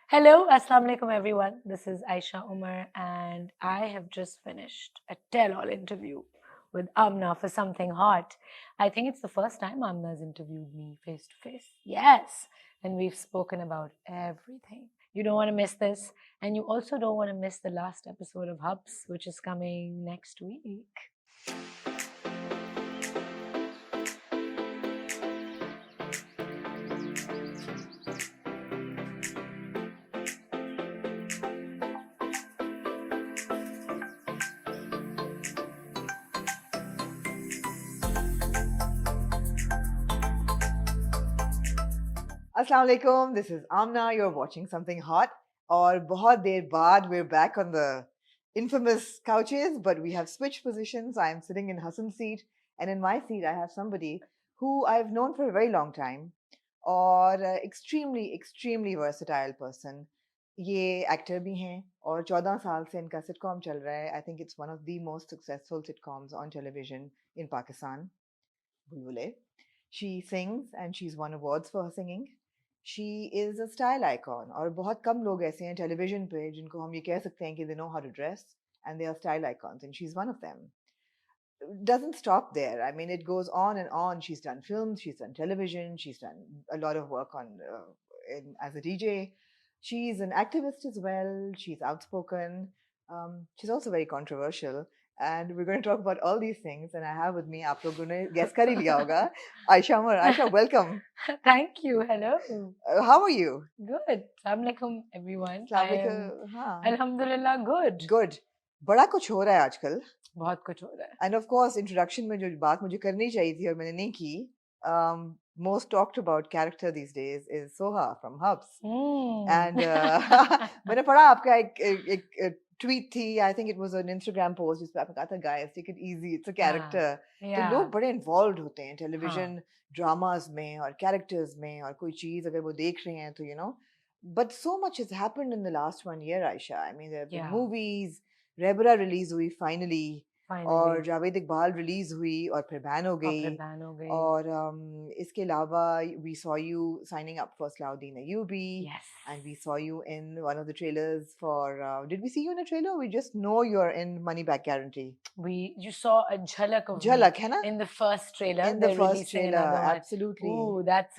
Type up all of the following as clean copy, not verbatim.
Hello, Assalamu alaikum everyone. This is Ayesha Omar and I have just finished a tell-all interview with Amna for something hot. I think it's the first time Amna's interviewed me face to face. Yes, and we've spoken about everything. You don't want to miss this, and you also don't want to miss the last episode of Hubs, which is coming next week. Assalamu alaikum. This is Amna. You're watching something hot. Or bahut der baad, we're back on the infamous couches, but we have switched positions. I'm sitting in Hassan's seat, and in my seat, I have somebody who I've known for a very long time, or extremely versatile person. ये actor भी हैं और 14 साल से इनका sitcom चल रहा है. I think it's one of the most successful sitcoms on television in Pakistan. Bulbulay. She sings and she's won awards for her singing. She is a style icon और बहुत कम लोग ऐसे हैं टेलीविजन पे जिनको हम ये कह सकते हैं कि they know how to dress and they are style icons and she's one of them. Doesn't stop there. I mean, it goes on and on. She's done films, she's done television, she's done a lot of work on as a DJ. She's an activist as well. She's outspoken. She's also very controversial. And we're going to talk about all these things. And I have with me, आप लोगों ने guess कर ही लिया होगा, Ayesha Omar. Ayesha, welcome. Thank you. Hello. How are you? Good. Assalamu alaikum everyone. Assalamu I am, alaikum. हाँ. Alhamdulillah, good. Good. बड़ा कुछ हो रहा है आजकल. बहुत कुछ हो रहा है. And of course, introduction में जो बात मुझे करनी चाहिए थी और मैंने नहीं की, most talked about character these days is Soha from Habs. And मैंने पढ़ा आपका एक tweet थी, I think it was an Instagram post जिसपे आपने कहा था guys take it easy, it's a character. तो लोग बड़े involved होते हैं television dramas में और characters में और कोई चीज अगर वो देख रहे हैं तो you know. But so much has happened in the last 1 year, Aisha. I mean, there have been movies, Rebra release हुई finally. और जावेद इकबाल रिलीज हुई और फिर बैन हो गई और इसके अलावा we saw you signing up for Selahuddin Ayyubi and we saw you in one of the trailers for did we see you in a trailer or we just know you're in Money Back Guarantee? You saw a jhalak of Jhalak, है ना? In the first trailer. In the first trailer, absolutely. Ooh, that's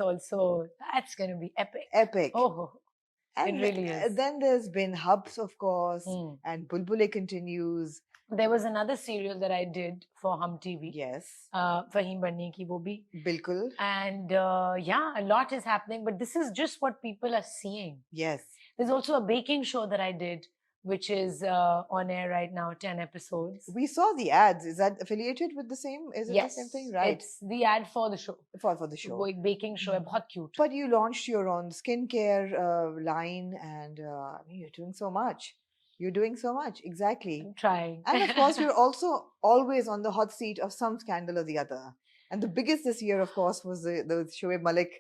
going to be epic. Oh, and it really is. Then there's been Habs, of course, and Bulbulay continues. There was another serial that I did for Hum TV. Yes. Fahim Banne ki wo bhi. Bilkul. And yeah, a lot is happening, but this is just what people are seeing. Yes. There's also a baking show that I did, which is on air right now, 10 episodes. We saw the ads. Is that affiliated with the same? Is it the same thing? Right. It's the ad for the show. For the show. वो एक baking show है, बहुत cute. But you launched your own skincare line and I mean, you're doing so much. You're doing so much, exactly. I'm trying. And of course, you're also always on the hot seat of some scandal or the other. And the biggest this year, of course, was the Shoaib Malik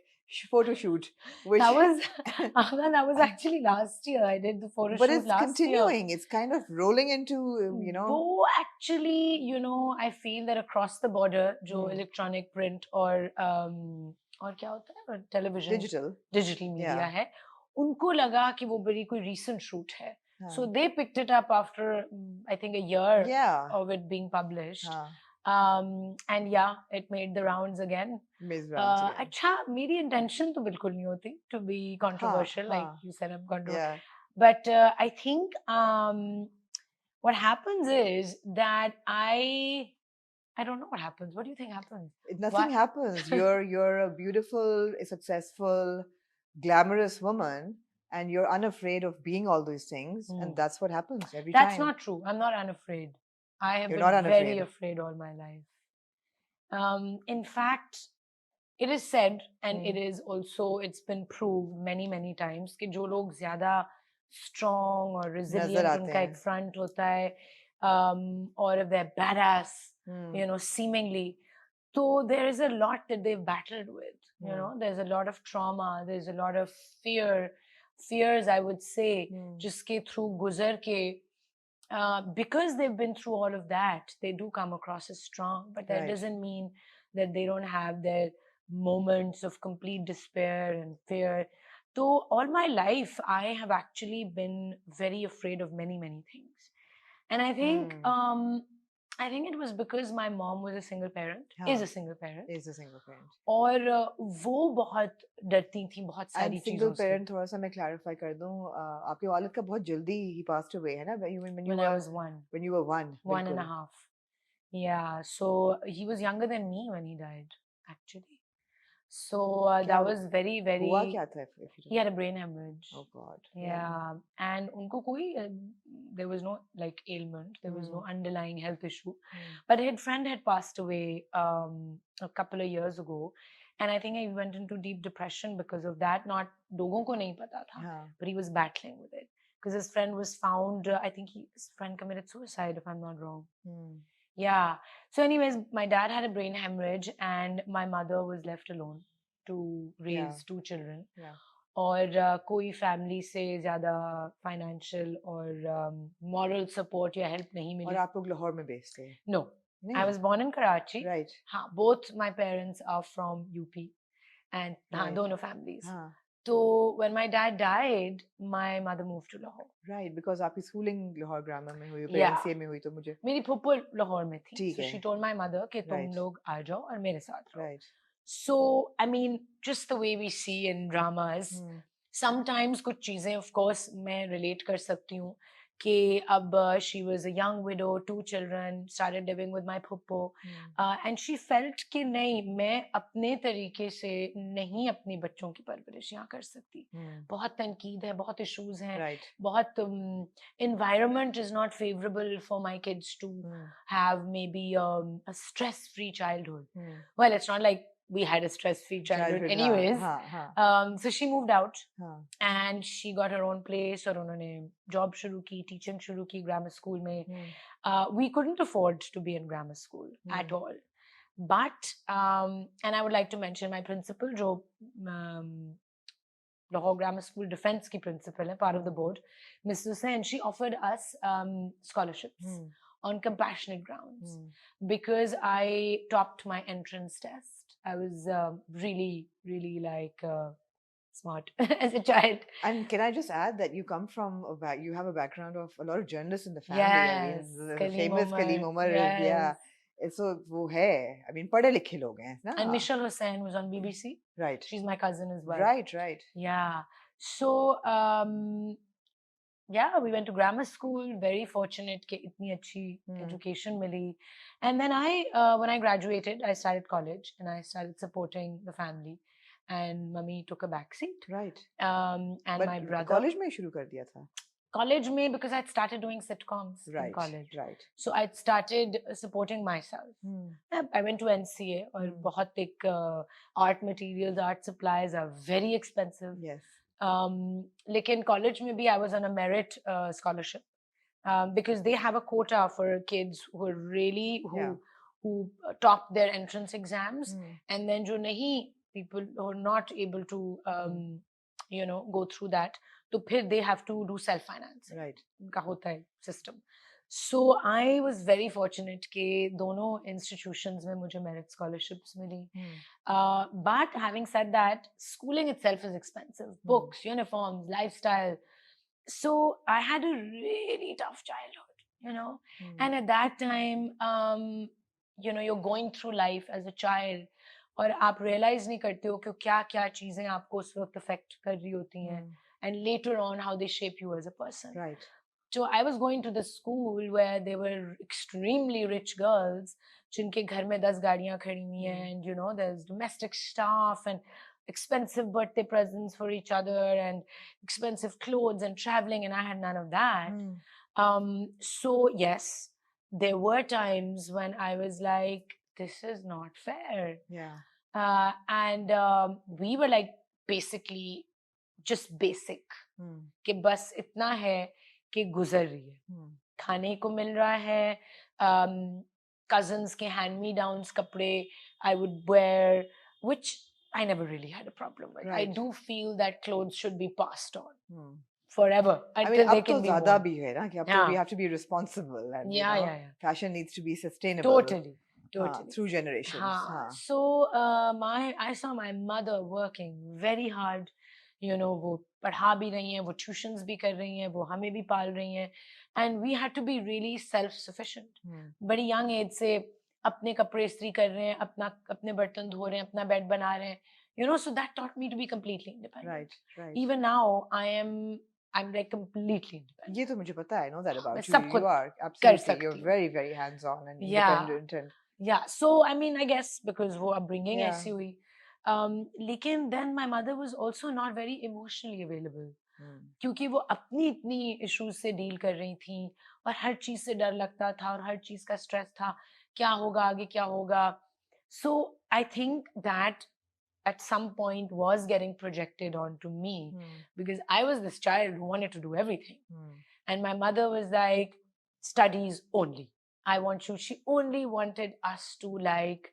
photo shoot. Which that was actually last year. I did the photo shoot last year. But it's continuing. It's kind of rolling into, you know. Though actually, you know, I feel that across the border, जो electronic print और क्या होता है television, digital media है, उनको लगा कि वो बड़ी कोई recent shoot है. So they picked it up after, I think, a year of it being published. And yeah, it made the rounds again. अच्छा, मेरी intention तो बिल्कुल नहीं होती to be controversial, like you said, I'm controversial. But I think what happens is that I don't know what happens. What do you think happens? Nothing happens. You're a beautiful, successful, glamorous woman. And you're unafraid of being all these things. And that's what happens every time. That's not true. I'm not unafraid. I have been very afraid all my life. In fact, it is said, and it's been proved many times, कि जो लोग ज़्यादा strong or resilient, उनका एक front होता है, or if they're badass, you know, seemingly, so there is a lot that they've battled with. You know, there's a lot of trauma, there's a lot of fears, I would say, jiske through guzar ke, because they've been through all of that, they do come across as strong, but that doesn't mean that they don't have their moments of complete despair and fear. So all my life, I have actually been very afraid of many, many things. And I think it was because my mom was a single parent, is a single parent. और वो बहुत डरती थी बहुत सारी चीजों से. parent थोड़ा सा मैं clarify कर दूं, आपके वालिद का बहुत जल्दी he passed away है ना, when I was one. When you were one. 1.5. Yeah, so he was younger than me when he died, actually. So that was very, very. हुआ क्या था? He had a brain hemorrhage. Oh God. Yeah, and उनको कोई there was no like ailment, there was no underlying health issue, but his friend had passed away a couple of years ago, and I think he went into deep depression because of that. Not लोगों को नहीं पता था, but he was battling with it because his friend was found. I think his friend committed suicide, if I'm not wrong. Yeah. So anyways, my dad had a brain hemorrhage and my mother was left alone to raise 2 children. Yeah. और कोई family से ज़्यादा financial और moral support या help नहीं मिली. और आप लोग लाहौर में based थे? No. I was born in Karachi. Right. हाँ, both my parents are from UP and हाँ, दोनों families. हाँ. So when my dad died, my mother moved to Lahore. Right, because आपकी schooling Lahore grammar में हुई, parents से में हुई तो मुझे. मेरी फूफो लाहौर में थी. So she told my mother कि तुम लोग आ जाओ और मेरे साथ रहो. Right. So I mean, just the way we see in dramas, sometimes कुछ चीजें of course मैं relate कर सकती हूँ कि अब she was a young widow, 2 children, started living with my phuppo, and she felt कि नहीं मैं अपने तरीके से नहीं अपने बच्चों की परवरिश यहाँ कर सकती. बहुत तनकीद है, बहुत issues हैं, बहुत environment is not favorable for my kids to have maybe a stress-free childhood. Well, it's not like we had a stress-free childhood anyways. So she moved out and she got her own place और उन्होंने job शुरू की, teaching शुरू की grammar school में. We couldn't afford to be in grammar school at all. But, and I would like to mention my principal, जो Lahore Grammar School Defense की principal है, part of the board, Ms. Hussain, she offered us scholarships on compassionate grounds because I topped my entrance test. I was really, really like smart as a child. And can I just add that you come from you have a background of a lot of journalists in the family. Yes, I mean, the famous Kaleem Omar. Yes. Yeah. So वो है. I mean, पढ़े लिखे लोग हैं ना. And Michelle Hussain was on BBC. Right. She's my cousin as well. Right, right. Yeah. So yeah, we went to grammar school. Very fortunate कि इतनी अच्छी education milli. And then when I graduated, I started college and I started supporting the family. And mummy took a back seat. Right. And but my brother. College में शुरू कर दिया था. College में because I'd started doing sitcoms in college. Right. So I'd started supporting myself. I went to NCA और बहुत एक art materials, art supplies are very expensive. Yes. लेकिन college में भी I was on a merit scholarship because they have a quota for kids who are really who top their entrance exams and then जो नहीं people who are not able to you know go through that तो फिर they have to do self finance. Right. उनका होता है system. So I was very fortunate कि दोनों institutions में मुझे merit scholarships milli. But having said that, schooling itself is expensive. Books, uniforms, lifestyle. So I had a really tough childhood, you know. And at that time, you know, you're going through life as a child और आप realize नहीं करते हो कि क्या-क्या चीजें आपको उस वक्त affect कर रही होती हैं. And later on, how they shape you as a person. Right. So I was going to the school where there were extremely rich girls, जिनके घर में 10 गाड़ियाँ खड़ी हुई हैं, and you know, there's domestic staff and expensive birthday presents for each other and expensive clothes and traveling, and I had none of that. So yes, there were times when I was like, this is not fair. Yeah. And we were like basically just basic कि बस इतना है कि गुजर रही है, खाने को मिल रहा है, cousins के hand me downs कपड़े I would wear, which I never really had a problem with. Right. I do feel that clothes should be passed on forever until they can be worn. ज़्यादा भी है ना कि अब तो we have to be responsible and fashion needs to be sustainable. Totally. Through generations. So I saw my mother working very hard वो पढ़ा भी रही हैं, वो ट्यूशंस भी कर रही हैं, वो हमें भी पाल रही हैं, and we had to be really self-sufficient. बड़ी young age से अपने कपड़े इस्त्री कर रहे हैं, अपने बर्तन धो रहे हैं, अपना बेड बना रहे हैं, so that taught me to be completely independent. Right. Even now, I'm like completely independent. ये तो मुझे पता है, I know that about you. सब You खुद are कर absolutely, सकती you're हूँ. very, very hands-on and Yeah. independent. And Yeah, so I mean, I guess because वो upbringing Yeah. ऐसी हुई. लेकिन then my mother was also not very emotionally available. क्योंकि वो अपनी इतनी इश्यूज से डील कर रही थी और हर चीज से डर लगता था और हर चीज का स्ट्रेस था, क्या होगा आगे, क्या होगा. So I think that at some point was getting projected onto me because I was this child who wanted to do everything. And my mother was like, studies only. I want you. She only wanted us to like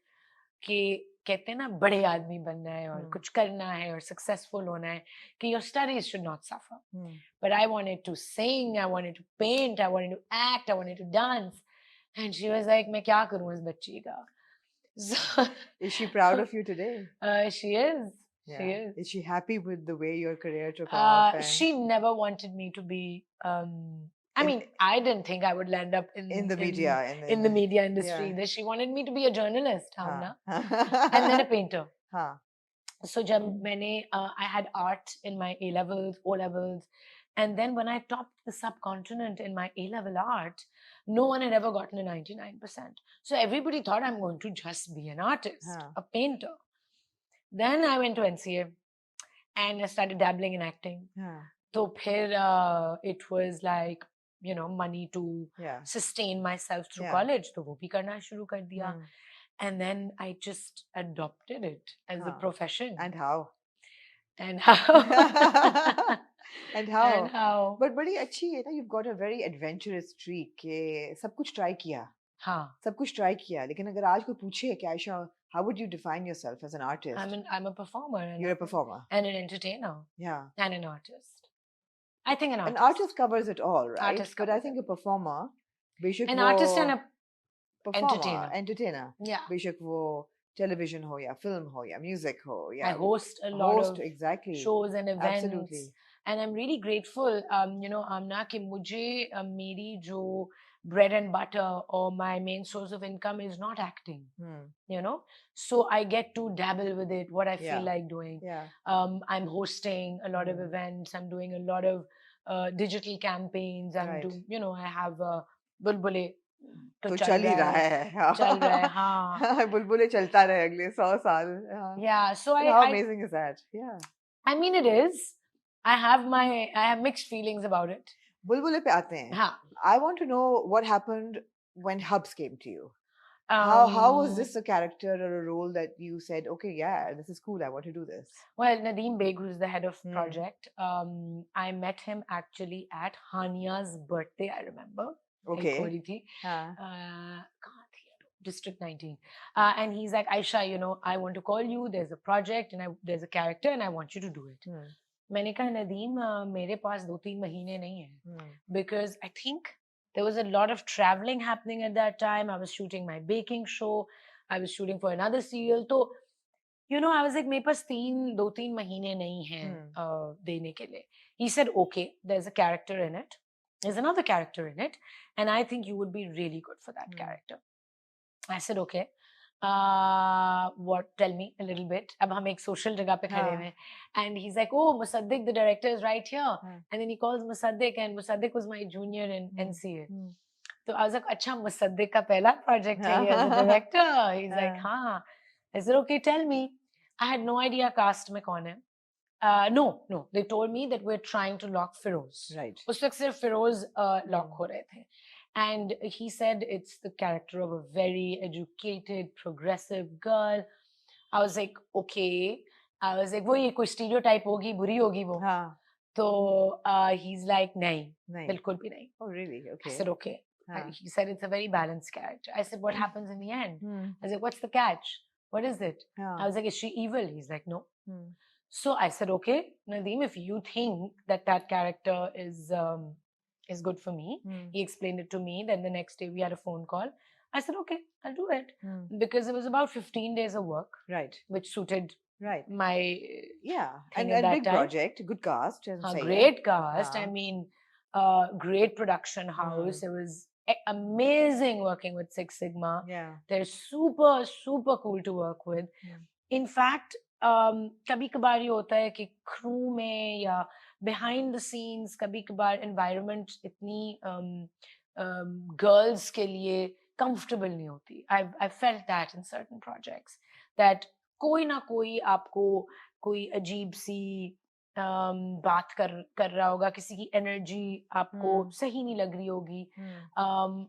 कि कहते हैं ना बड़े आदमी बनना है और कुछ करना है और सक्सेसफुल होना है कि your studies should not suffer. But I wanted to sing, I wanted to paint, I wanted to act, I wanted to dance. And she was like, मैं क्या करूँ इस बच्ची का? So, is she proud of you today? She is. Yeah. She is. Is she happy with the way your career took off? And She never wanted me to be. I mean, I didn't think I would land up in the media, in the media industry. Yeah. That she wanted me to be a journalist, हाँ. and then a painter. हाँ. So जब मैंने I had art in my A levels, O levels, and then when I topped the subcontinent in my A level art, no one had ever gotten a 99%. So everybody thought I'm going to just be an artist, a painter. Then I went to NCA and I started dabbling in acting. So phir, it was like, money to sustain myself through college. So wo bhi karna shuru kar diya. And then I just adopted it as a profession. And how? And how? And how? And how? But बड़ी अच्छी है ना, you've got a very adventurous streak के सब कुछ try किया. हाँ. सब कुछ try किया. लेकिन अगर आज कोई पूछे कि Ayesha, how would you define yourself as an artist? I'm a performer. You're a performer. And an entertainer. Yeah. And an artist. I think an artist. An artist covers it all, right? Artist but I think a performer, बेशक an वो artist and a performer, entertainer. Yeah. बेशक वो television हो या film हो या music हो या I host a lot of exactly. shows and events. Absolutely. And I'm really grateful, Amna, कि मुझे मेरी जो bread and butter or my main source of income is not acting. So I get to dabble with it, what I feel like doing. Yeah. I'm hosting a lot of events. I'm doing a lot of digital campaigns. I'm doing, I have Bulbulay. तो चल ही रहा है. चल रहा है, हाँ. बुलबुले चलता रहे अगले 100 साल. Yeah, so how amazing is that? Yeah. I mean, it is. I have mixed feelings about it. बुलबुले पे आते हैं. हाँ. I want to know what happened when Habs came to you. How was this a character or a role that you said, okay, yeah, this is cool, I want to do this? Well, Nadeem Beg, who's the head of project, I met him actually at Hania's birthday, I remember. Okay. District 19. And he's like, Ayesha, I want to call you. There's a project and there's a character and I want you to do it. मैंने कहा नदीम मेरे पास 2-3 महीने नहीं है. Because I think there was a lot of traveling happening at that time. I was shooting my baking show. I was shooting for another serial. So, I was like, मेरे पास 2-3 महीने नहीं हैं देने के लिए. He said, okay, there's a character in it. There's another character in it. And I think you would be really good for that character. I said, okay. What? Tell me a little bit. अब हम एक social जगह पे खड़े हैं. And he's like, oh, Musaddiq, the director is right here. And then he calls Musaddiq, and Musaddiq was my junior in NCA. So I was like, अच्छा, Musaddiq का पहला project है ये as a director. He's like, हाँ. I said, okay, tell me. I had no idea cast में कौन है. No. They told me that we're trying to lock Feroz. Right. उस वक्त सिर्फ Feroz lock हो रहे थे. And he said it's the character of a very educated, progressive girl. I was like, okay. I was like, वो ये कोई stereotype होगी, बुरी होगी वो. हाँ. So he's like, नहीं, बिल्कुल भी नहीं. Oh, really? Okay. I said, okay. He said it's a very balanced character. I said, what happens in the end? I was like, what's the catch? What is it? I was like, is she evil? He's like, no. So I said, okay, Nadeem, if you think that character is good for me. He explained it to me. Then the next day we had a phone call. I said, okay, I'll do it. Because it was about 15 days of work. Right. Which suited Right. my Yeah. thing And at that big time. project, good cast, and say Great cast. I हाँ. mean, great production house. It was amazing working with Six Sigma. Yeah. They're super, super cool to work with. In fact, कभी कभार ये होता है कि crew में या behind the scenes कभी कभार environment इतनी girls के लिए comfortable नहीं होती. I've felt that in certain projects that कोई ना कोई आपको कोई अजीब सी बात कर रहा होगा, किसी की एनर्जी आपको सही नहीं लग रही होगी.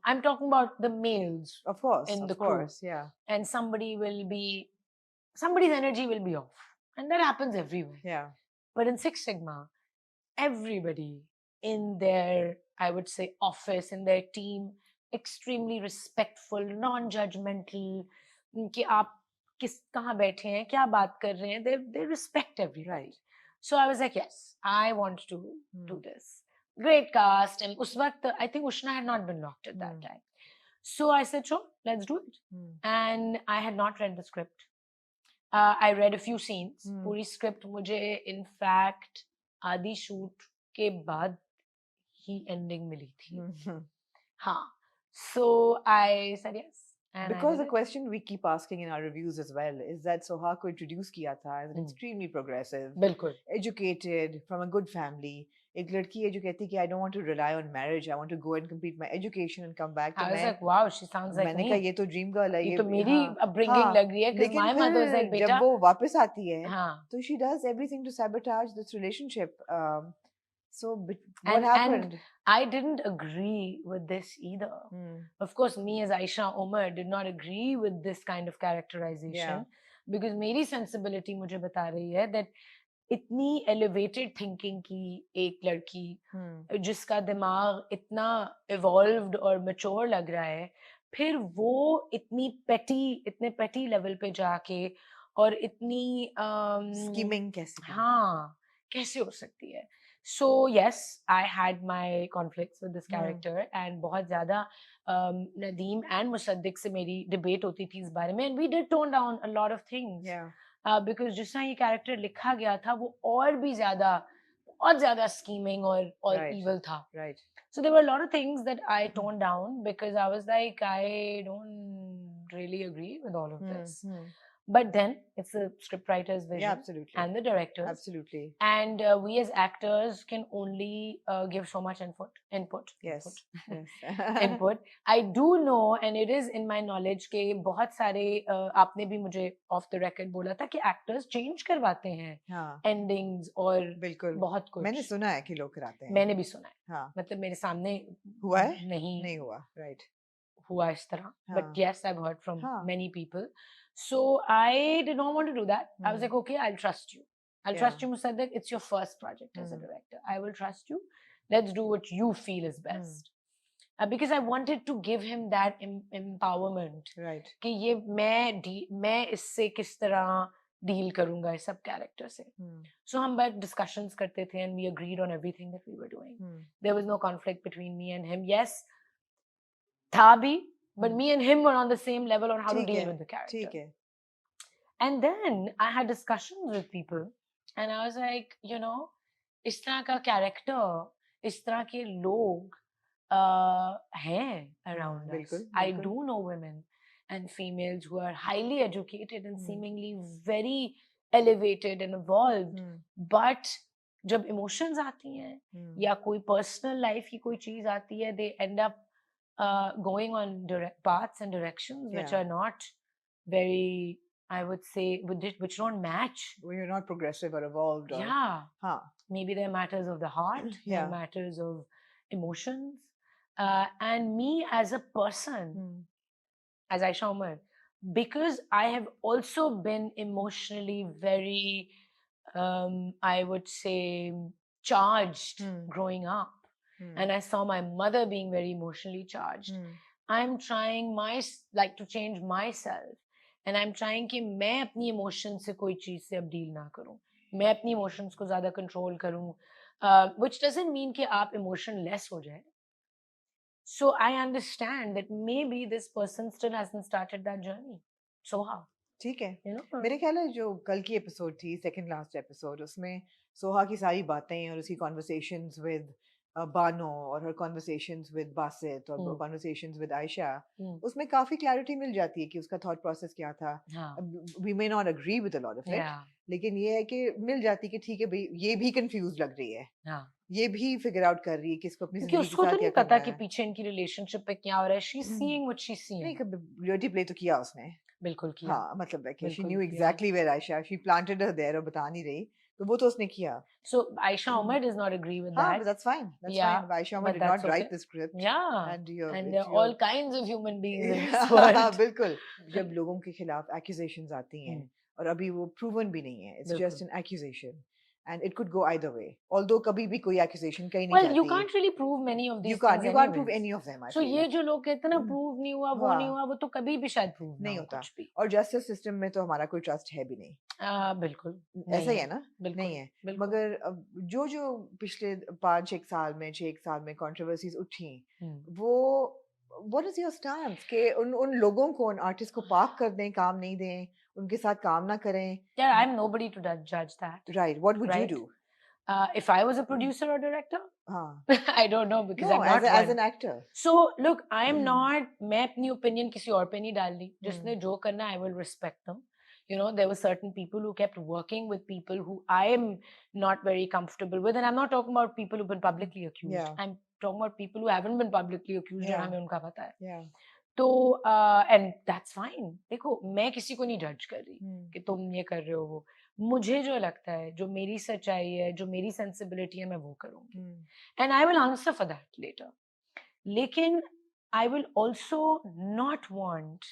I'm talking about the males in the crew, yeah. and somebody's energy will be off, and that happens everywhere. Yeah. But in Six Sigma, everybody in their, I would say, office, in their team, extremely respectful, non-judgmental, कि आप कहाँ बैठे हैं, क्या बात कर रहे हैं, they respect everybody. Right. So I was like, yes, I want to do this. Great cast, and उस वक्त I think Ushna had not been locked at that time. So I said, sure, let's do it. And I had not read the script. I read a few scenes. पूरी script मुझे in fact आधी shoot के बाद ही ending मिली थी. हाँ. So I said yes. And because the question we keep asking in our reviews as well is that Soha को introduce किया था as an extremely progressive, बिल्कुल, educated, from a good family. एक लड़की है जो कहती है कि I don't want to rely on marriage. I want to go and complete my education and come back. I was like, wow, she sounds like me. मैंने कहा ये तो dream girl है. ये तो मेरी upbringing लग रही है. Because my mother was like, बेटा. जब वो वापस आती है, हाँ. तो she does everything to sabotage this relationship. So what happened? And I didn't agree with this either. Of course, me as Ayesha Omar did not agree with this kind of characterization. Because मेरी sensibility मुझे बता रही है that इतनी elevated thinking की एक लड़की जिसका दिमाग इतना evolved और mature लग रहा है, फिर वो इतने petty level पे जाके और इतनी scheming कैसे? हाँ, कैसे हो सकती है? So yes, I had my conflicts with this character and बहुत ज़्यादा नदीम and मुसद्दिक से मेरी debate होती थी इस बारे में, and we did tone down a lot of things. Because जिस तरह ये character लिखा गया था वो और भी बहुत ज़्यादा scheming और evil था. Right. So there were a lot of things that I toned down because I was like, I don't really agree with all of this. But then it's the scriptwriter's vision. Yeah, absolutely. And the director's. Absolutely. And we as actors can only give so much input. Yes. Input. I do know, and it is in my knowledge कि बहुत सारे आपने भी मुझे off the record बोला था कि actors change करवाते हैं endings और बहुत कुछ. मैंने सुना है कि लोग कराते हैं. मैंने भी सुना है. मतलब मेरे सामने हुआ है? नहीं हुआ. Right. हुआ इस तरह. But yes, I've heard from many people. So I did not want to do that. I was like, okay, I'll trust you. I'll trust you, Musaddiq. It's your first project as a director. I will trust you. Let's do what you feel is best. Because I wanted to give him that empowerment. Right. कि ये मैं इससे किस तरह deal करूँगा इस सब character से. So हम बात discussions करते थे and we agreed on everything that we were doing. There was no conflict between me and him. Yes, था भी. But me and him were on the same level on how to deal with the character. And then I had discussions with people and I was like, you know, इस तरह का character, इस तरह के लोग हैं around us. I do know women and females who are highly educated and seemingly very elevated and evolved. But जब emotions आती हैं या कोई personal life की कोई चीज आती है, they end up going on paths and directions which are not very, I would say, which don't match. When you're not progressive or evolved. Or, maybe they're matters of the heart, they're matters of emotions. And me as a person, as Ayesha Omar, because I have also been emotionally very, I would say, charged growing up. And I saw my mother being very emotionally charged. I'm trying to change myself. And I'm trying कि मैं अपनी emotions से कोई चीज से अब deal ना करूं. मैं अपनी emotions को ज़्यादा control करूं. Which doesn't mean कि आप emotionless हो जाए. So I understand that maybe this person still hasn't started that journey. So how? ठीक है। you know. मेरे ख्याल है जो कल की एपिसोड थी, सेकंड लास्ट एपिसोड, उसमें सोहा की सारी बातें और उसकी कॉन्वर्सेशंस विद बानो और हर कॉन्वर्सेशंस विद बासित और कॉन्वर्सेशंस विद आयशा, उसमें काफी क्लैरिटी मिल जाती है कि उसका थॉट प्रोसेस क्या था. We may not agree with a lot of it, लेकिन ये है कि मिल जाती कि ठीक है भाई, ये भी कंफ्यूज लग रही है, ये भी फिगर आउट कर रही है कि इसको अपनी क्योंकि जिंदगी के उसको तो साथ नहीं क्या पता करना कि है. पीछे इनकी रिलेशनशिप पे क्या हो रहा है. She is seeing what she is नहीं, सीइंग. कभी रियलिटी प्ले तो किया उसने. बिल्कुल किया. हाँ, मतलब है कि शी बिल्कुल न्यू किया. Exactly where Ayesha, she planted her there और बता नहीं रही, तो वो तो उसने किया. So Ayesha Omar does not agree with हाँ, that. but that's fine. That's Yeah, fine. Ayesha Omar but did that's not write okay. the script. Yeah, And you're, and there are you're all kinds of human beings in this world. बिल्कुल. जब लोगों के खिलाफ accusations आती हैं और अभी वो proven भी नहीं है, it's just an accusation. And it could go either way. Although कभी भी कोई accusation कहीं नहीं Well, जाती. you can't really prove many of these You can't. things. You can't prove any of them. I So feel. ये जो लोग कहते हैं ना prove नहीं हुआ, वो नहीं हुआ, वो तो कभी भी शायद prove नहीं ना हो होता. कुछ भी. और justice system में तो हमारा कोई trust है भी नहीं. बिल्कुल. ऐसा ही है ना? नहीं है. मगर जो जो पिछले 5-6 साल में 6 साल में controversies उठी, वो what is your stance कि उन लोगों को, उन आर्टिस्ट को पार्क कर दें, काम नहीं दें, उनके साथ काम ना करें? Yeah, I'm nobody to judge that. Right. What would you do? If I was a producer or director, I don't know because I'm not as an actor. So look, I am not. मैं अपनी opinion किसी और पे नहीं डाल रही. जिसने जो करना, I will respect them. You know, there were certain people who kept working with people who I am not very comfortable with, and I'm not talking about people who've been publicly accused. Yeah. I'm talking about people who haven't been publicly accused. Yeah. और हमें उनका पता है. Yeah. तो and that's fine. देखो, मैं किसी को नहीं जज कर रही कि तुम ये कर रहे हो वो. मुझे जो लगता है, जो मेरी सच्चाई है, जो मेरी सेंसिबिलिटी है, मैं वो करूंगी. And I will answer for that later. लेकिन I will also not want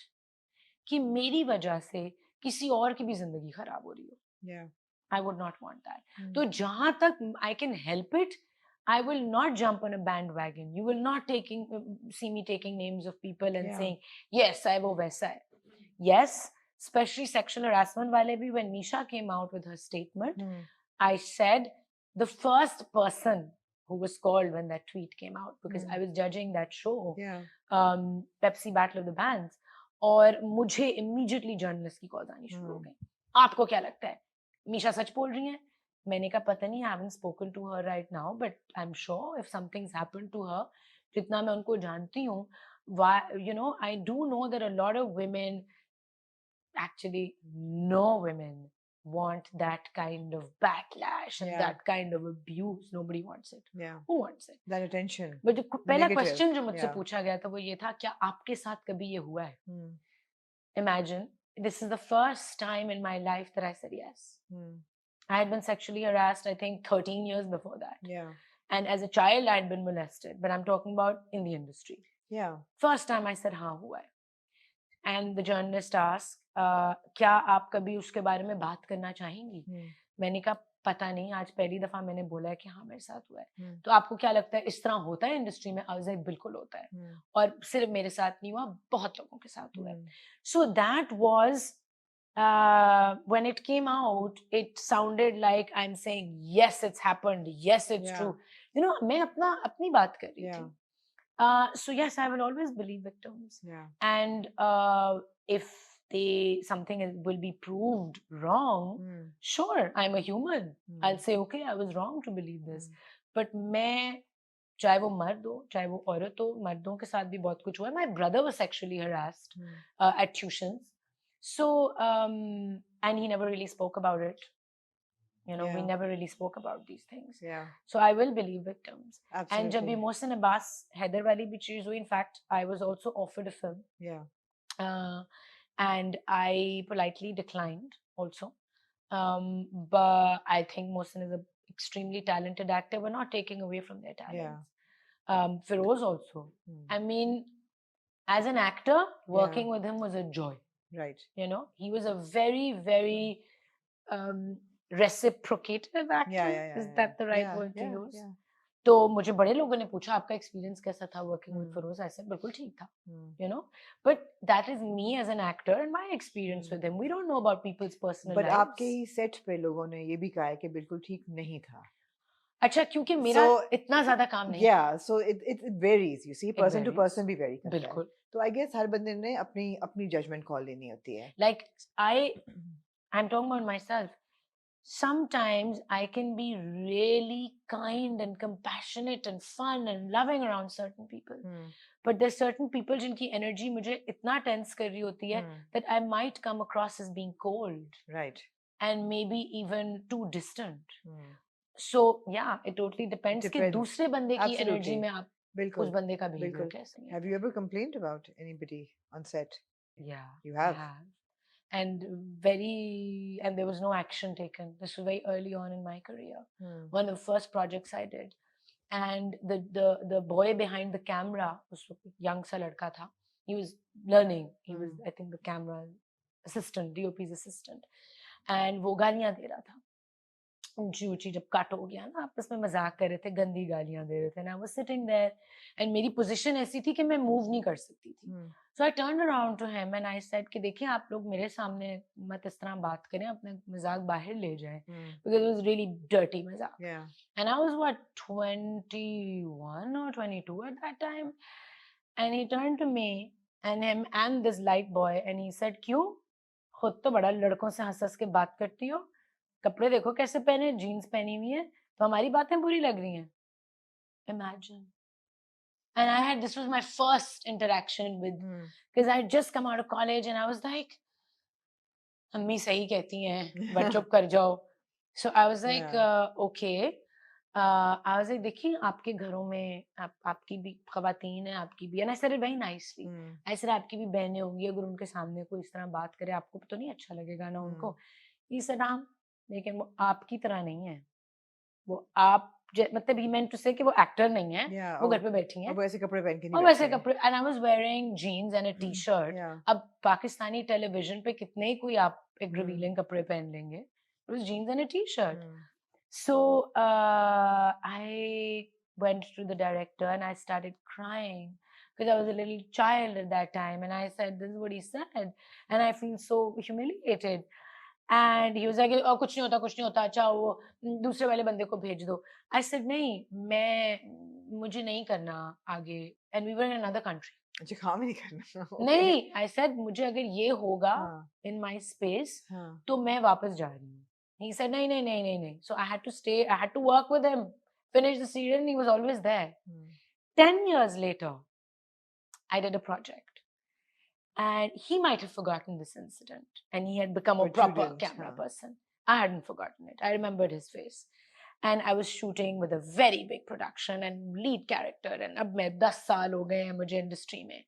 कि मेरी वजह से किसी और की भी जिंदगी खराब हो रही हो. Yeah. I would not want that. तो जहां तक I can help it, I will not jump on a bandwagon. You will not see me taking names of people and saying, yes, I वो वैसा है. Yes, especially sexual harassment वाले भी, when Nisha came out with her statement, I said the first person who was called when that tweet came out, because I was judging that show, Pepsi Battle of the Bands, और मुझे immediately journalist की calls आनी शुरू हो गई. आपको क्या लगता है? मीशा सच बोल रही हैं? मैंने कहा पता नहीं, I haven't spoken to her right now, but I'm sure if something's happened to her, जितना मैं उनको जानती हूँ, why, you know, I do know that a lot of women, actually no women want that kind of backlash and that kind of abuse. Nobody wants it. Who wants it? That attention. But जो पहला question जो मुझसे पूछा गया था वो ये था, क्या आपके साथ कभी ये हुआ है? Imagine, this is the first time in my life that I said yes. I had been sexually harassed, I think 13 years before that. Yeah. And as a child, I had been molested, but I'm talking about in the industry. Yeah. First time I said, हाँ हुआ है. And the journalist asked, क्या आप कभी उसके बारे में बात करना चाहेंगी? मैंने कहा पता नहीं, आज पहली दफा मैंने बोला है कि हाँ मेरे साथ हुआ है. तो आपको क्या लगता है इस तरह होता है इंडस्ट्री में? I was like, बिल्कुल होता है. और सिर्फ मेरे साथ नहीं हुआ, बहुत लोगों के साथ हुआ है. So that was when it came out, it sounded like I'm saying yes, it's happened, yes, it's true. You know, मैं अपनी बात कर रही थी. So yes, I will always believe victims. And if something will be proved wrong, sure, I'm a human. I'll say, okay, I was wrong to believe this. But मैं, चाहे वो मर्द हो, चाहे वो औरत हो, मर्दों के साथ भी बहुत कुछ हुआ है. My brother was sexually harassed at tuitions. So, and he never really spoke about it. You know, we never really spoke about these things. So I will believe victims. Absolutely. And जब भी मोहसिन अब्बास हैदर वाली भी चीज हुई, in fact, I was also offered a film. And I politely declined also. But I think Mohsin is an extremely talented actor. We're not taking away from their talents. Feroz also. I mean, as an actor, working with him was a joy. Right. You know, he was a very, very reciprocative actor. Is that the right word to use? तो मुझे बड़े लोगों ने पूछा आपका experience कैसा था working with Firoz. I said बिल्कुल ठीक था. You know, but that is me as an actor and my experience with him. We don't know about people's personal lives. But आपके ही सेट पे लोगों ने ये भी कहा है कि बिल्कुल ठीक नहीं था. अच्छा, क्योंकि मेरा इतना ज्यादा काम नहीं. Yeah, so it varies. You see, person to person भी vary करता है. बिल्कुल. तो I guess हर बंदे ने अपनी judgment call लेनी होती है. Like I'm talking about myself. Sometimes I can be really kind and compassionate and fun and loving around certain people. But there's certain people जिनकी energy मुझे इतना tense कर रही होती है that I might come across as being cold. Right. And maybe even too distant. So yeah, it totally depends कि दूसरे बंदे की energy में आप उस बंदे का behavior कैसे है. Have you ever complained about anybody on set? Yeah. You have? I have. And there was no action taken. This was very early on in my career. One of the first projects I did. And the boy behind the camera, was a young sa ladka tha. He was learning. He was, I think, the camera assistant, DOP's assistant. And वो गालियां दे रहा था. ऊंची ऊंची जब cut हो गया ना, आपस में मजाक कर रहे थे, गंदी गालियां दे रहे थे. And I was sitting there, and मेरी पोजीशन ऐसी थी कि मैं मूव नहीं कर सकती थी. So I turned around to him and I said कि देखिए आप लोग मेरे सामने मत इस तरह बात करें, अपने मजाक बाहर ले जाएं, because it was really dirty मजाक. Yeah. And I was what 21 or 22 at that time, and he turned to me and him and this light boy and he said क्यों खुद तो बड़ा लड़कों से हंस हंस के बात करती हो, कपड़े देखो कैसे पहने, जीन्स पहनी हुई है, तो हमारी बातें बुरी लग रही हैं. Imagine. And this was my first interaction with, because I had just come out of college and I was like, अम्मी सही कहती हैं, बट चुप कर जाओ. So I was like, okay. I was like, देखिए आपके घरों में आपकी भी ख़वातीन है, आपकी भी, and I said it very nicely. I said आपकी भी बहनें होंगी, अगर उनके सामने कोई इस तरह बात करे आपको तो नहीं अच्छा लगेगा ना उनको. He said हाँ, लेकिन वो आपकी तरह नहीं है, वो आप मतलब he meant to say कि वो एक्टर नहीं है, वो घर पे बैठी हैं, वैसे कपड़े पहन के नहीं और वैसे कपड़े. And I was wearing jeans and a t-shirt. अब पाकिस्तानी टेलीविजन पे कितने ही कोई आप एक रिवीलिंग कपड़े पहन लेंगे. It was jeans and a t-shirt. So I went to the director and I started crying because I was a little child at that time, and I said this is what he said and I feel so humiliated. And he was like, oh, कुछ नहीं होता, अच्छा वो दूसरे वाले बंदे को भेज दो. I said नहीं, मुझे नहीं करना आगे. And we were in another country. अच्छा काम ही नहीं करना. नहीं, I said मुझे अगर ये होगा in my space तो मैं वापस जा रही हूँ. He said नहीं. So I had to stay, I had to work with him, finish the serial, and he was always there. 10 years later, I did a project. And he might have forgotten this incident. And he had become a proper camera person. I hadn't forgotten it. I remembered his face. And I was shooting with a very big production and lead character. And अब मैं 10 साल हो गए हैं मुझे industry में.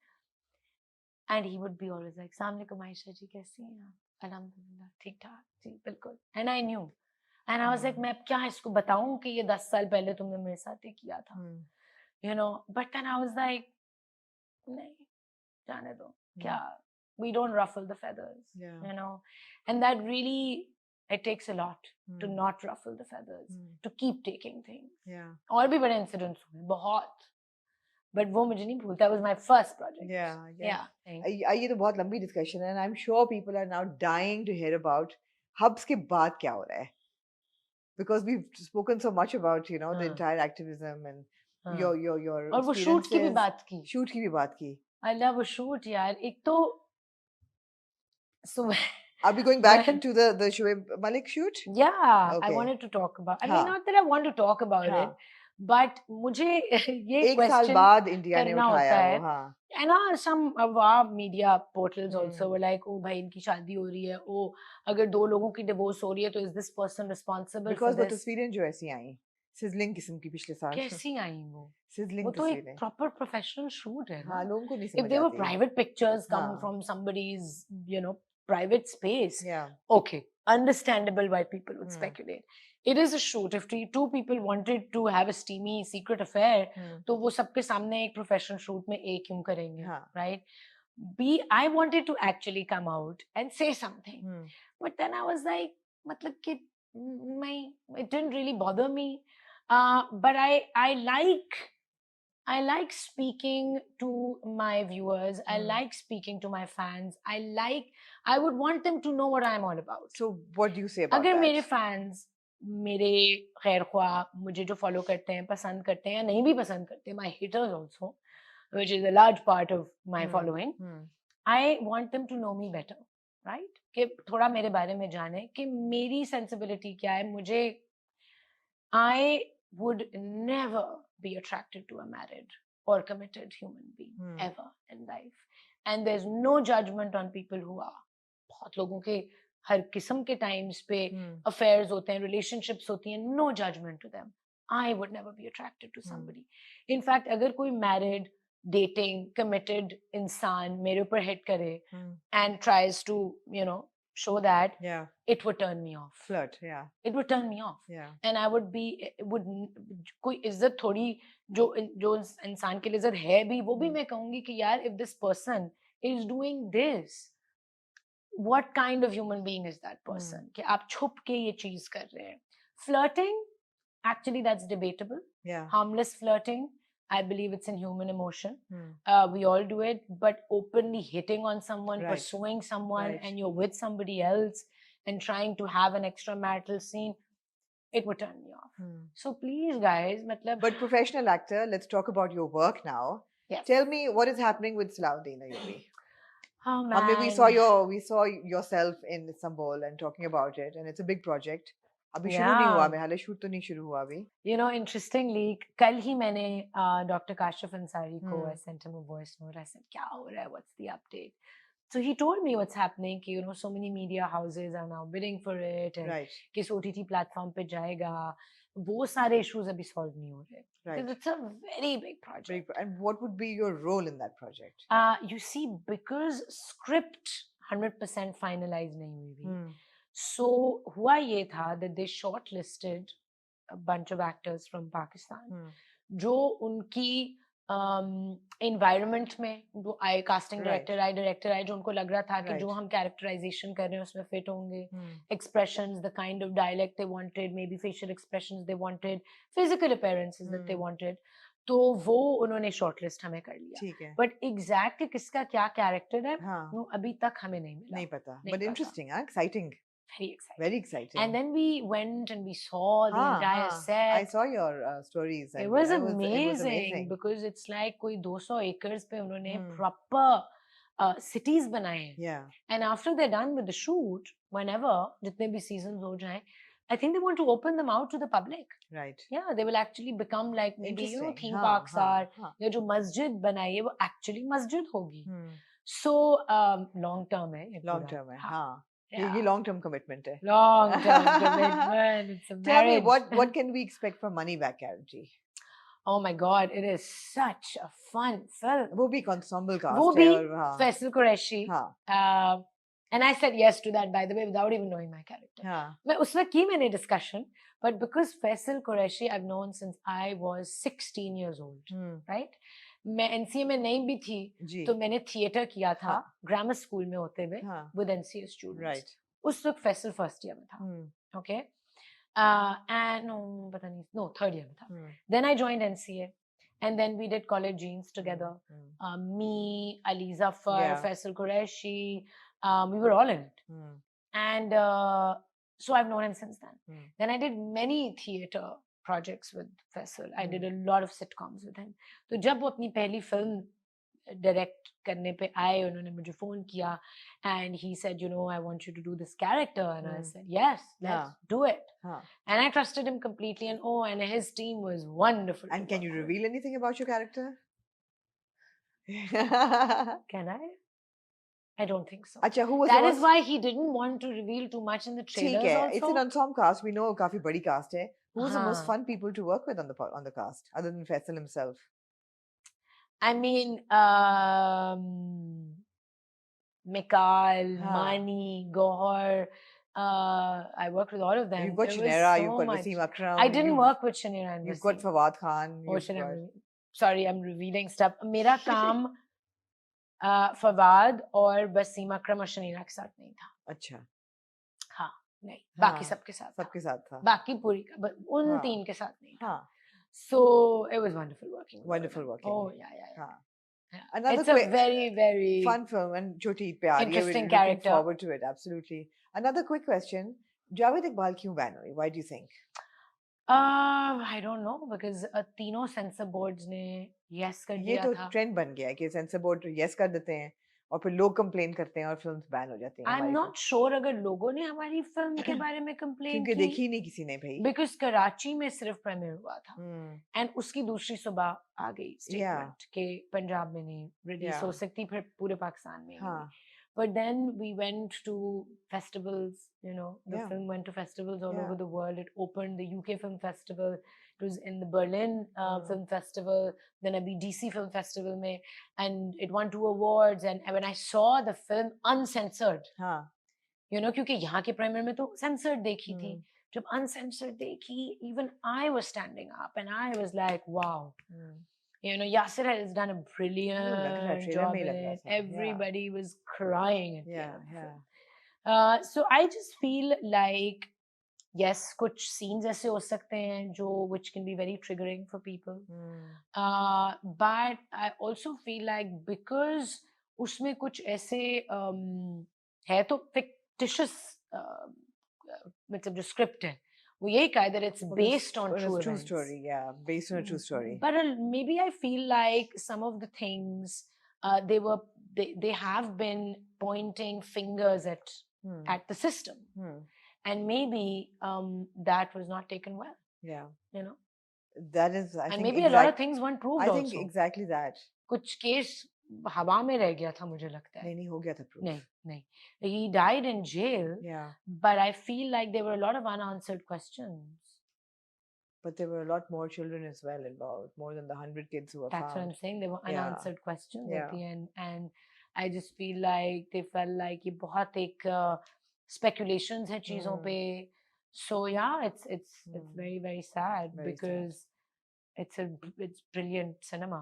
And he would be always like, "Assalamu alaikum, Ayesha ji, कैसी हैं आप? Alhamdulillah, ठीक ठाक, जी बिल्कुल." And I knew. And I was like, मैं अब क्या इसको बताऊं कि ये 10 साल पहले तुमने मेरे साथ ये किया था. You know, but then I was like, नहीं, जाने दो. क्या? We don't ruffle the feathers. You know, and that really, it takes a lot to not ruffle the feathers, to keep taking things. और भी बड़े incidents हुए, बहुत. But वो मुझे नहीं भूलता. That was my first project. Yeah. ये तो बहुत लंबी discussion है, and I'm sure people are now dying to hear about Habs के बाद क्या हो रहा है. Because we've spoken so much about, you know, the entire activism and your और वो shoot की भी बात की. Shoot की भी बात की. I love a shoot यार. एक तो so are we going back to the Shoaib Malik shoot? Yeah, okay. I wanted to talk about. I mean, not that I want to talk about it, but मुझे ये एक question साल बाद India ने करना उठाया होता है. वो. And some of our media portals also were like, oh भाई इनकी शादी हो रही है, oh अगर 2 लोगों की divorce हो रही है तो is this person responsible because for this? Because वो तस्वीरें जो ऐसी आई, sizzling किस्म की पिछले साल. कैसी आई वो? Sizzling वो तो एक proper professional shoot है. हाँ, लोगों को नहीं समझ आती. If they were private pictures come from somebody's, you know, private space, okay, understandable why people would speculate. It is a shoot. If 2 people wanted to have a steamy secret affair, तो वो सबके सामने एक professional shoot में एक क्यों करेंगे, right? I wanted to actually come out and say something, but then I was like, मतलब कि it didn't really bother me, but I like speaking to my viewers. I like speaking to my fans. I would want them to know what I'm all about. So what do you say about अगर that? मेरे fans मेरे खैर ख्वाह मुझे जो follow करते हैं, पसंद करते हैं या नहीं भी पसंद करते हैं, my haters also, which is a large part of my following. I want them to know me better, right? कि थोड़ा मेरे बारे में जाने कि मेरी sensibility क्या है. मुझे I would never be attracted to a married or committed human being ever in life. And there's no judgment on people who are. बहुत लोगों के हर किस्म के times पे affairs होते हैं, relationships होती हैं, no judgment to them. I would never be attracted to somebody. In fact, अगर कोई married, dating, committed इंसान मेरे ऊपर hit करे and tries to, show that, it would turn me off. Flirt, it would turn me off. And I would be कोई इज्जत थोड़ी जो इंसान के लिए इज्जत है भी, वो भी मैं कहूंगी कि यार, if this person is doing this, what kind of human being is that person कि आप छुप के ये चीज कर रहे हैं. Flirting, actually that's debatable. Harmless flirting, I believe it's in human emotion. We all do it, but openly hitting on someone, pursuing someone, and you're with somebody else and trying to have an extramarital scene, it would turn me off. So please, guys, But professional actor, let's talk about your work now. Yes. Tell me what is happening with Selahuddin, Ayyubi. Oh man, I mean, we saw yourself in Istanbul and talking about it, and it's a big project. अभी शुरू नहीं हुआ, मैं हाले shoot तो नहीं शुरू हुआ अभी. Interestingly, कल ही मैंने Dr. Kashif Ansari को I sent him a voice note. I said, क्या हो रहा है? What's the update? So he told me what's happening. कि so many media houses are now bidding for it, and किस OTT platform पे जाएगा. वो सारे issues अभी solve नहीं हो रहे. Because it's a very big project. And what would be your role in that project? You see, because script 100% finalized नहीं हुई थी. So हुआ ये था that they shortlisted a bunch of actors from Pakistan जो उनकी environment में जो आए, casting director आए जो उनको लग रहा था कि जो हम characterization कर रहे हैं उसमें fit होंगे, expressions, the kind of dialect they wanted, maybe facial expressions they wanted, physical appearances that they wanted, तो वो उन्होंने shortlist हमें कर लिया. But exactly किसका क्या character है वो अभी तक हमें नहीं मिला. नहीं पता. But interesting, exciting. Very exciting. And then we went and we saw the entire set. I saw your stories. It was amazing because it's like कोई 200 acres पे उन्होंने proper cities बनाए. And after they're done with the shoot, whenever जितने भी seasons हो जाएं, I think they want to open them out to the public. Right. Yeah, they will actually become like maybe theme parks are. या जो मस्जिद बनाई है वो actually मस्जिद होगी. So long term है. Long term है. हाँ. ये long-term commitment है. Long-term commitment. It's a marriage. Tell me, what can we expect from Money Back Guarantee? Oh my God, it is such a fun film. वो भी ensemble cast वो भी Faisal Qureshi. And I said yes to that, by the way, without even knowing my character. मैं उसमें की मैंने discussion, but because Faisal Qureshi I've known since I was 16 years old, right? मैं NCA में नहीं भी थी तो मैंने थिएटर किया था ग्रामर स्कूल में होते हुए with NCA students. उस वक्त फैसल फर्स्ट ईयर में था. Okay. And पता नहीं, no, third year में था. Then I joined NCA and then we did college jeans together. Me, Ali Zafar, Faisal Qureshi, we were all in it. And so I've known him since then. Then I did many theater projects with Faisal. I did a lot of sitcoms with him. तो जब वो अपनी पहली film direct करने पे आए उन्होंने मुझे फोन किया and he said, I want you to do this character, and I said yes, let's do it. And I trusted him completely, and his team was wonderful. And can you reveal anything about your character? Can I? I don't think so. Achha, who was that is why he didn't want to reveal too much in the trailers also. It's an ensemble cast. We know काफी बड़ी cast है. Who was the most fun people to work with on the cast, other than Faisal himself? I mean, Mikal, Mani, Gohar. I worked with all of them. You've got Shanera, you've got Wasim Akram. I didn't work with Shanera and You've got Fawad Khan. Sorry, I'm revealing stuff. मेरा काम फवाद और वसीम अकरम और शनीरा के साथ नहीं था. अच्छा. हाँ, नहीं. बाकी सबके साथ था. बाकी पूरी उन तीन के साथ नहीं था. So it was wonderful working. Oh yeah. It's a very, very fun film and Choti Eid pe aa rahi hai. Interesting character. Looking forward to it. Absolutely. Another quick question: Javed Iqbal kyun ban hui? Why do you think? I don't know because तीनों sensor boards ने yes कर ये दिया तो था. Trend बन गया है कि सेंसर बोर्ड यस कर देते हैं और फिर लोग कंप्लेन करते हैं और फिल्म्स बैन हो जाती हैं I'm हमारी not sure अगर लोगों ने हमारी फिल्म के बारे में कंप्लेन क्योंकि की देखी नहीं किसी ने भाई. बिकॉज कराची में सिर्फ प्रीमियर हुआ था Hmm. एंड उसकी दूसरी सुबह आ गई स्टेटमेंट कि पंजाब में नहीं रिलीज हो सकती फिर पूरे पाकिस्तान में नहीं हुई. But then we went to festivals, you know, the film went to festivals all over the world. It opened the UK Film Festival. It was in the Berlin Film Festival. Then abhi DC Film Festival mein, and it won 2 awards. And when I saw the film uncensored, you know, क्योंकि यहाँ के primer में तो censored देखी थी. जब uncensored देखी, even I was standing up and I was like, wow. You know, Yasser has done a brilliant job in it. Everybody was crying at the end of the film. So I just feel like, yes, कुछ scenes ऐसे हो सकते हैं जो which can be very triggering for people. But I also feel like because उसमें कुछ ऐसे है तो fictitious मतलब जो script है वो यही कहा that it's based on true events. Story, yeah, based on a true story. But maybe I feel like some of the things they have been pointing fingers at the system, and maybe that was not taken well. Yeah, you know, that is. I and think maybe a lot of things weren't proved. I think also. exactly that. कुछ case हवा में रह गया था मुझे लगता है. नहीं हो गया था proof. नहीं. He died in jail. Yeah. But I feel like there were a lot of unanswered questions. But there were a lot more children as well involved, more than the 100 kids who were found. That's what I'm saying. There were unanswered questions at the end, and I just feel like they felt like ये बहुत एक speculations है चीजों पे. So yeah, it's very very sad very because sad. It's brilliant cinema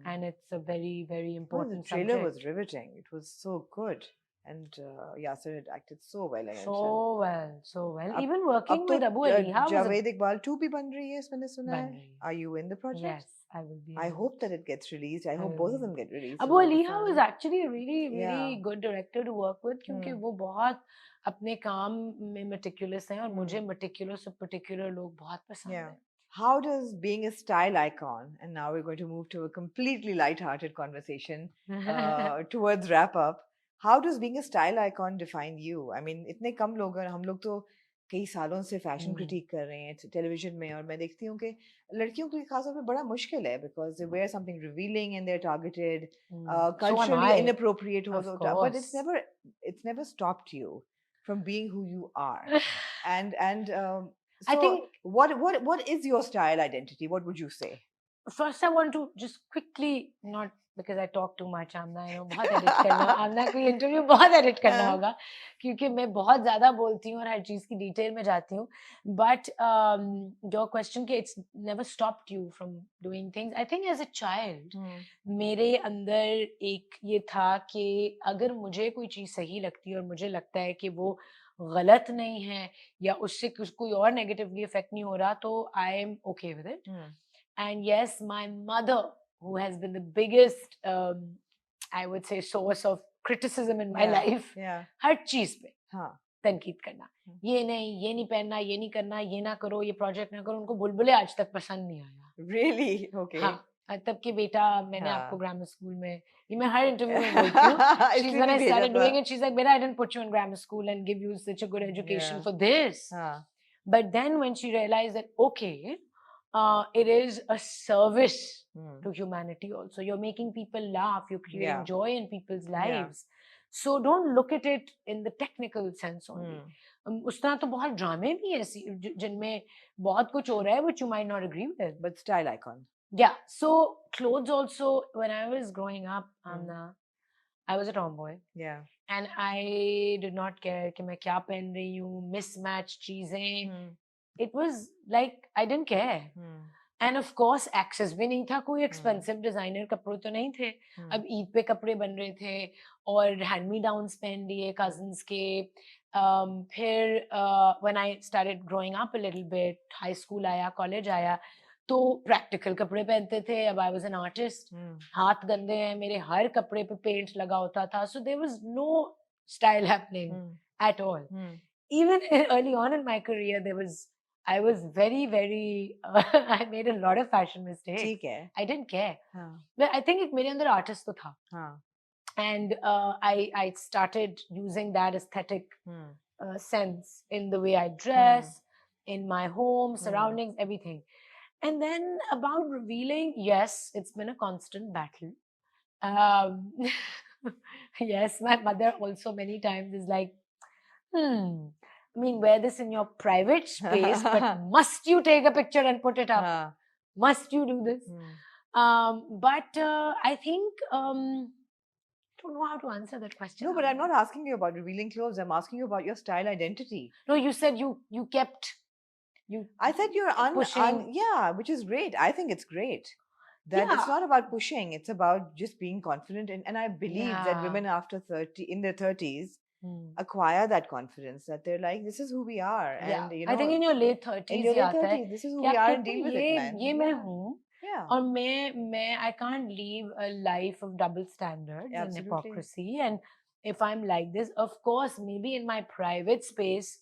and it's a very very important the trailer subject. was riveting. It was so good. And Yasser had acted so well. So well. Even working with Abu Aliha Javed Iqbal 2 bhi ban rahi hai, मैंने सुना है. Are you in the project? Yes, I will be. I hope that it gets released. I hope both of them get released. Abu Aliha was actually a really good director to work with क्योंकि वो बहुत अपने काम में meticulous हैं और मुझे meticulous और particular लोग बहुत पसंद हैं. How does being a style icon, and now we're going to move to a completely light-hearted conversation towards wrap up. How does being a style icon define you? I mean, इतने कम लोग हैं, हम लोग तो कई सालों से फैशन क्रिटिक कर रहे हैं टेलीविजन में और मैं देखती हूँ कि लड़कियों के लिए खासतौर पे बड़ा मुश्किल है because they wear something revealing and they're targeted, culturally inappropriate हो तो, but it's never stopped you from being who you are. and so I think what is your style identity? What would you say? First, I want to just quickly, not because I talk too much, Amna, you know, बहुत edit करना, Amna कोई interview बहुत edit करना होगा, क्योंकि मैं बहुत ज़्यादा बोलती हूँ और हर चीज़ की detail में जाती हूँ. But your question कि it's never stopped you from doing things. I think as a child, मेरे अंदर एक ये था कि अगर मुझे कोई चीज़ सही लगती है और मुझे लगता है कि वो गलत नहीं है या उससे कोई और नेगेटिवली इफेक्ट नहीं हो रहा तो I am okay with it. And yes, my mother who has been the biggest I would say source of criticism in my life, हर चीज पे तनकीद करना, ये नहीं पहनना, ये नहीं करना, ये ना करो, ये प्रोजेक्ट ना करो. उनको बुलबुले आज तक पसंद नहीं आया. Really? Okay. हाँ, तब के बेटा मैंने आपको ग्रामर स्कूल में, ये मैं हर इंटरव्यू में बोलती हूँ. She's when I started doing it, she's like, "Beta, I didn't put you in grammar school and give you such a good education for this." But then when she realized that okay, it is a service to humanity also. You're making people laugh, you're creating joy in people's lives. So don't look at it in the technical sense only. उस तरह तो बहुत ड्रामे भी हैं जिनमें बहुत कुछ हो रहा है which you might not agree with. But style icon. Yeah. So clothes also, when I was growing up, I was a tomboy. Yeah. And I did not care कि मैं क्या पहन रही हूँ, mismatched चीजें. It was like I didn't care. And of course access भी नहीं था, कोई expensive designer कपड़े तो नहीं थे. अब ईद पे कपड़े बन रहे थे और hand me downs पहन लिए cousins के. फिर when I started growing up a little bit, high school आया, college आया, तो practical कपड़े पहनते थे. अब I was an artist. हाथ गंदे हैं मेरे, हर कपड़े पे पेंट लगा होता था. So there was no style happening at all. Even early on in my career, there was I was very I made a lot of fashion mistakes. ठीक है. I didn't care. हाँ. But I think एक मेरे अंदर artist तो था. हाँ. And I started using that aesthetic sense in the way I dress, in my home, surroundings, everything. And then about revealing, yes, it's been a constant battle. Yes, my mother also many times is like, I mean, wear this in your private space, but must you take a picture and put it up? Must you do this? But I think, I don't know how to answer that question. No, but I'm not asking you about revealing clothes. I'm asking you about your style identity. No, you said you kept. I said you're pushing. Yeah, which is great. I think it's great. That it's not about pushing. It's about just being confident. And I believe that women after 30, in their 30s, acquire that confidence, that they're like, this is who we are. And you know, I think in your late 30s, in your late 30s, this is who we are, and deal with it, man. ये मैं हूँ. और मैं I can't live a life of double standards and hypocrisy. And if I'm like this, of course, maybe in my private space,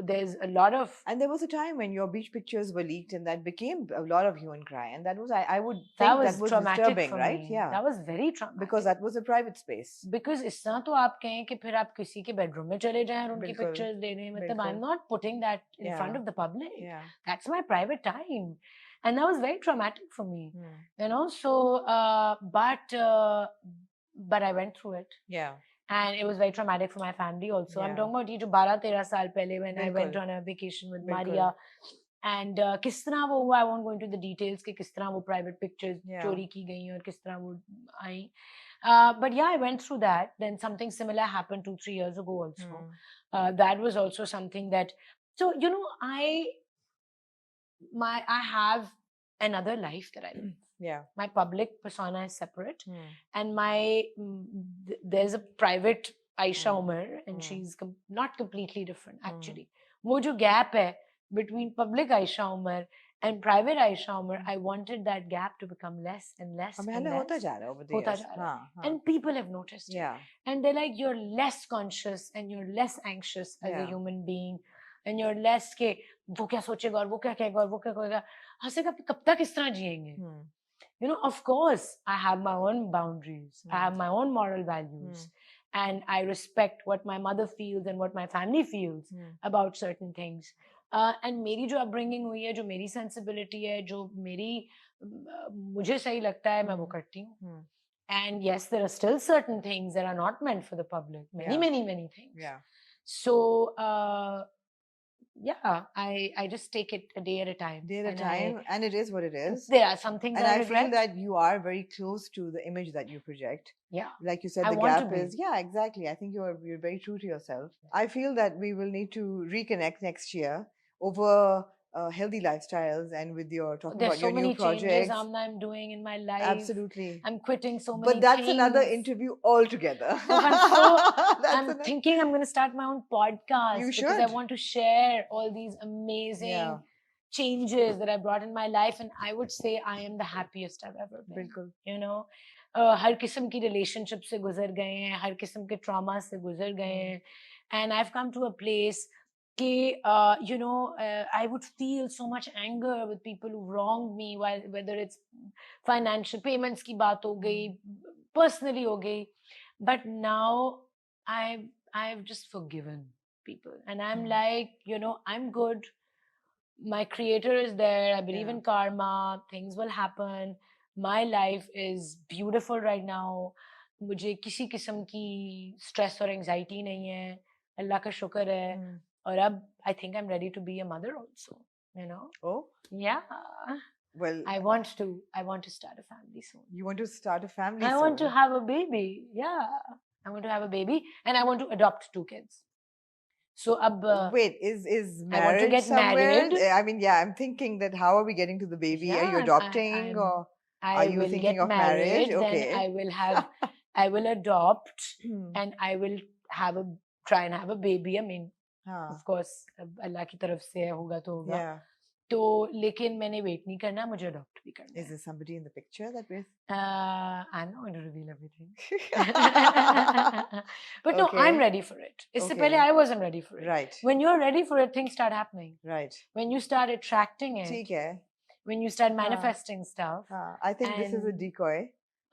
there's a lot of. And there was a time when your beach pictures were leaked, and that became a lot of hue and cry. And that was, I would think that was disturbing, for right? Me. Yeah. That was very traumatic. Because that was a private space. Because इस तरह तो आप कहें कि फिर आप किसी के bedroom में चले जाएं और उनकी pictures ले रहे हैं. मतलब I'm not putting that in front of the public. Yeah. That's my private time. And that was very traumatic for me. You know, so, but I went through it. Yeah. And it was very traumatic for my family also. I'm talking about ये जो 12-13 साल पहले when I went on a vacation with Maria. And किस तरह वो हुआ, I won't go into the details कि किस तरह वो private pictures चोरी की गई और किस तरह वो आई. But yeah, I went through that. Then something similar happened 2-3 years ago also. That was also something that, so, you know, I have another life that I live. Yeah. My public persona is separate. And there's a private Ayesha Omar, and she's not completely different, actually. वो जो gap है between public Ayesha Omar and private Ayesha Omar, I wanted that gap to become less and less and less. होता जा रहा है over the years. And people have noticed it. And they're like, you're less conscious and you're less anxious as a human being. And you're less के वो क्या सोचेगा और वो क्या कहेगा और वो क्या कहेगा. हंसेगा कब तक इस तरह जिएंगे. You know, of course, I have my own boundaries. I have my own moral values. And I respect what my mother feels and what my family feels about certain things. And मेरी जो upbringing हुई है, जो मेरी sensibility है, जो मुझे सही लगता है, मैं वो करती हूँ. And yes, there are still certain things that are not meant for the public. Many things. Yeah. So, yeah, I just take it a day at a time. And it is what it is. There are some things I regret. And I feel that you are very close to the image that you project. Yeah. Like you said, the gap is, yeah, exactly. I think you're very true to yourself. I feel that we will need to reconnect next year over healthy lifestyles and with your talking about your new projects. There's so many changes I'm doing in my life. Absolutely. I'm quitting so many things. But that's another interview altogether. I'm thinking I'm going to start my own podcast. You should. Because I want to share all these amazing changes that I brought in my life. And I would say I am the happiest I've ever been. Bilkul. You know, हर किस्म की relationship से गुजर गए हैं, हर किस्म के trauma से गुजर गए हैं. And I've come to a place कि, you know, I would feel so much anger with people who wronged me, whether it's financial payments की बात हो गई, personally हो गई. But now I've just forgiven people. And I'm like, you know, I'm good. My creator is there. I believe in karma. Things will happen. My life is beautiful right now. मुझे किसी किस्म की stress और anxiety नहीं है. अल्लाह का शुक्र है. और अब I think I'm ready to be a mother also, you know. Oh? Yeah. Well, I want to start a family soon. You want to start a family soon? I want to have a baby. Yeah. I want to have a baby and I want to adopt 2 kids. So wait, is marriage I want to get somewhere? Married. I mean, yeah, I'm thinking that how are we getting to the baby? Yeah, are you adopting or are you thinking of marriage? Okay. Then I will have I will adopt and I will try and have a baby. I mean, of course, Allah की तरफ से होगा तो होगा. Yeah. तो लेकिन मैंने wait नहीं करना, मुझे अडॉप्ट भी करना Is there somebody in the picture that we're... I'm not going to reveal everything. But no, Okay. I'm ready for it. इससे पहले Okay. I wasn't ready for it. Right. When you're ready for it, things start happening. Right. When you start attracting it, ठीक है. when you start manifesting stuff, I think this is a and decoy.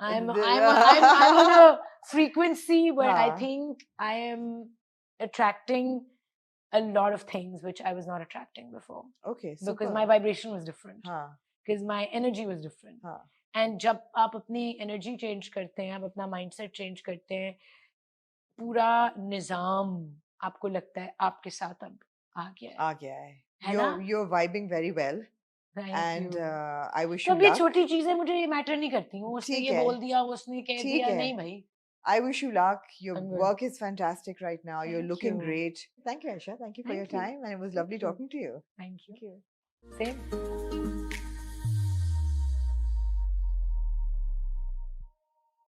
I'm The- on a frequency where I हाँ. think I am attracting a lot of things which I was not attracting before Okay, because super. my vibration was different, हाँ. because my energy was different. हाँ. And जब आप अपनी energy change करते हैं, आप अपना mindset change करते हैं, पूरा निजाम आपको लगता है आपके साथ अब आ गया है. आ गया है. है ना? You're vibing very well. Thank And you. I wish तो you अब ये luck. छोटी चीजें मुझे ये मैटर नहीं करती. उसने ठीक ये है. बोल दिया, उसने कह ठीक दिया, है. नहीं भाई. I wish you luck. Your I'm good. work is fantastic right now. You're Thank looking you. great. Thank you, Aisha. Thank you for your Thank you. time. And it was Thank lovely you. talking to you. Thank you. Thank you. Same.